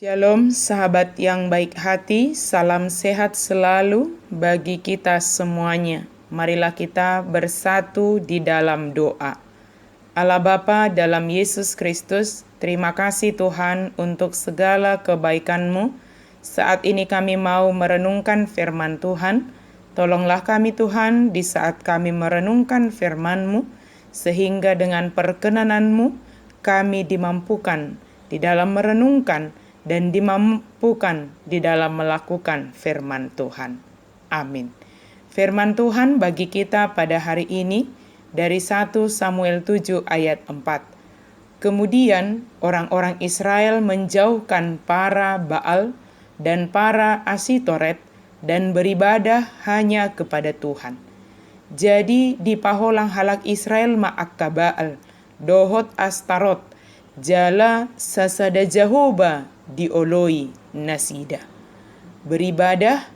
Shalom sahabat yang baik hati, salam sehat selalu bagi kita semuanya. Marilah kita bersatu di dalam doa. Allah Bapa dalam Yesus Kristus, terima kasih Tuhan untuk segala kebaikan-Mu. Saat ini kami mau merenungkan firman Tuhan. Tolonglah kami Tuhan di saat kami merenungkan firman-Mu, sehingga dengan perkenanan-Mu kami dimampukan di dalam merenungkan dan dimampukan di dalam melakukan firman Tuhan. Amin. Firman Tuhan bagi kita pada hari ini dari 1 Samuel 7 ayat 4. Kemudian orang-orang Israel menjauhkan para Baal dan para Asitoret dan beribadah hanya kepada Tuhan. Jadi dipaholang halak Israel ma'akka Baal, dohot Astarot, jala sasada Jehovah dioloi nasida. Beribadah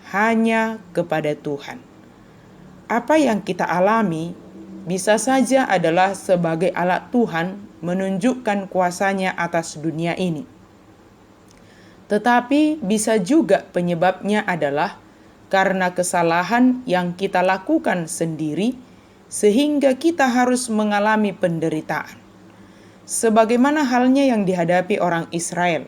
hanya kepada Tuhan. Apa yang kita alami bisa saja adalah sebagai alat Tuhan menunjukkan kuasanya atas dunia ini. Tetapi bisa juga penyebabnya adalah karena kesalahan yang kita lakukan sendiri sehingga kita harus mengalami penderitaan. Sebagaimana halnya yang dihadapi orang Israel.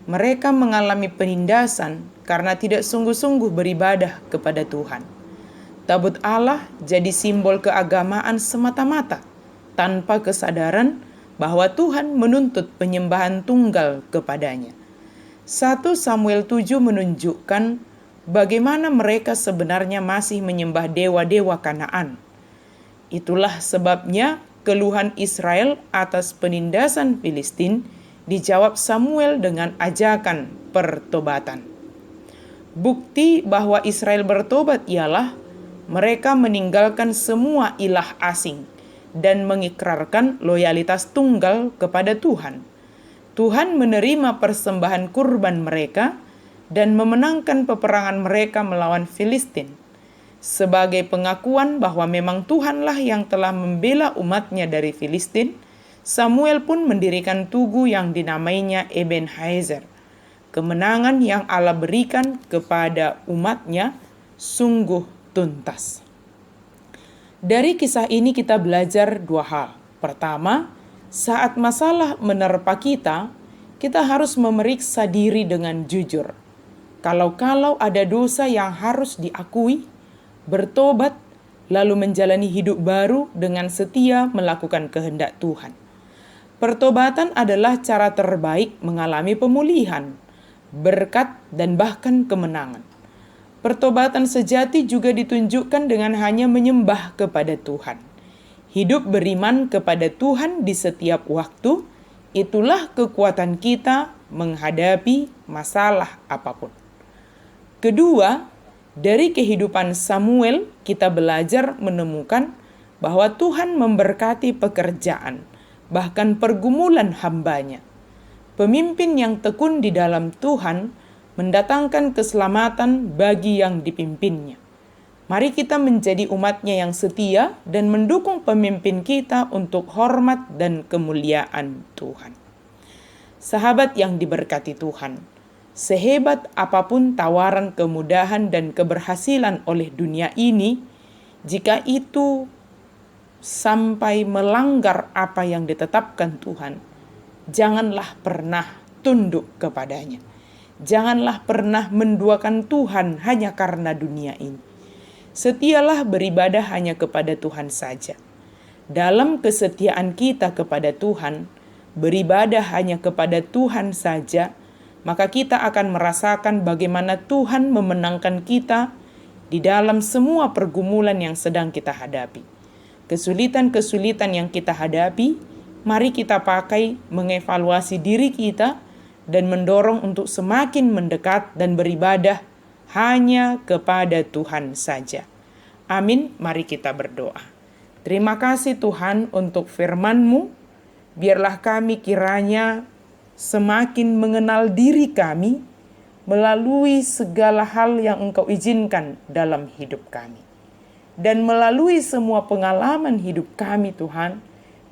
Mereka mengalami penindasan karena tidak sungguh-sungguh beribadah kepada Tuhan. Tabut Allah jadi simbol keagamaan semata-mata, tanpa kesadaran bahwa Tuhan menuntut penyembahan tunggal kepadanya. 1 Samuel 7 menunjukkan bagaimana mereka sebenarnya masih menyembah dewa-dewa Kanaan. Itulah sebabnya keluhan Israel atas penindasan Filistin dijawab Samuel dengan ajakan pertobatan. Bukti bahwa Israel bertobat ialah mereka meninggalkan semua ilah asing dan mengikrarkan loyalitas tunggal kepada Tuhan. Tuhan menerima persembahan kurban mereka dan memenangkan peperangan mereka melawan Filistin. Sebagai pengakuan bahwa memang Tuhanlah yang telah membela umatnya dari Filistin, Samuel pun mendirikan tugu yang dinamainya Ebenezer. Kemenangan yang Allah berikan kepada umatnya sungguh tuntas. Dari kisah ini kita belajar dua hal. Pertama, saat masalah menerpa kita harus memeriksa diri dengan jujur. Kalau ada dosa yang harus diakui, bertobat, lalu menjalani hidup baru dengan setia melakukan kehendak Tuhan. Pertobatan adalah cara terbaik mengalami pemulihan, berkat, dan bahkan kemenangan. Pertobatan sejati juga ditunjukkan dengan hanya menyembah kepada Tuhan. Hidup beriman kepada Tuhan di setiap waktu, itulah kekuatan kita menghadapi masalah apapun. Kedua, dari kehidupan Samuel kita belajar menemukan bahwa Tuhan memberkati pekerjaan, bahkan pergumulan hambanya. Pemimpin yang tekun di dalam Tuhan mendatangkan keselamatan bagi yang dipimpinnya. Mari kita menjadi umatnya yang setia dan mendukung pemimpin kita untuk hormat dan kemuliaan Tuhan. Sahabat yang diberkati Tuhan, sehebat apapun tawaran kemudahan dan keberhasilan oleh dunia ini, jika itu sampai melanggar apa yang ditetapkan Tuhan, janganlah pernah tunduk kepadanya. Janganlah pernah menduakan Tuhan hanya karena dunia ini. Setialah beribadah hanya kepada Tuhan saja. Dalam kesetiaan kita kepada Tuhan, beribadah hanya kepada Tuhan saja, maka kita akan merasakan bagaimana Tuhan memenangkan kita di dalam semua pergumulan yang sedang kita hadapi. Kesulitan-kesulitan yang kita hadapi, mari kita pakai mengevaluasi diri kita dan mendorong untuk semakin mendekat dan beribadah hanya kepada Tuhan saja. Amin, mari kita berdoa. Terima kasih Tuhan untuk firman-Mu. Biarlah kami kiranya semakin mengenal diri kami melalui segala hal yang Engkau izinkan dalam hidup kami. Dan melalui semua pengalaman hidup kami Tuhan,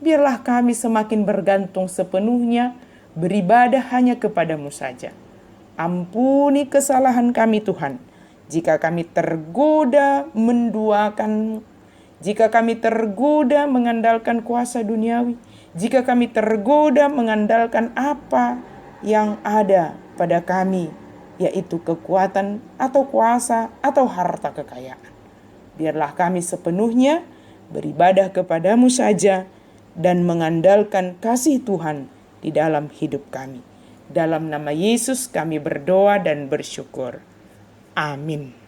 biarlah kami semakin bergantung sepenuhnya beribadah hanya kepadamu saja. Ampuni kesalahan kami Tuhan, jika kami tergoda menduakan, jika kami tergoda mengandalkan kuasa duniawi, jika kami tergoda mengandalkan apa yang ada pada kami, yaitu kekuatan atau kuasa atau harta kekayaan. Biarlah kami sepenuhnya beribadah kepadamu saja dan mengandalkan kasih Tuhan di dalam hidup kami. Dalam nama Yesus kami berdoa dan bersyukur. Amin.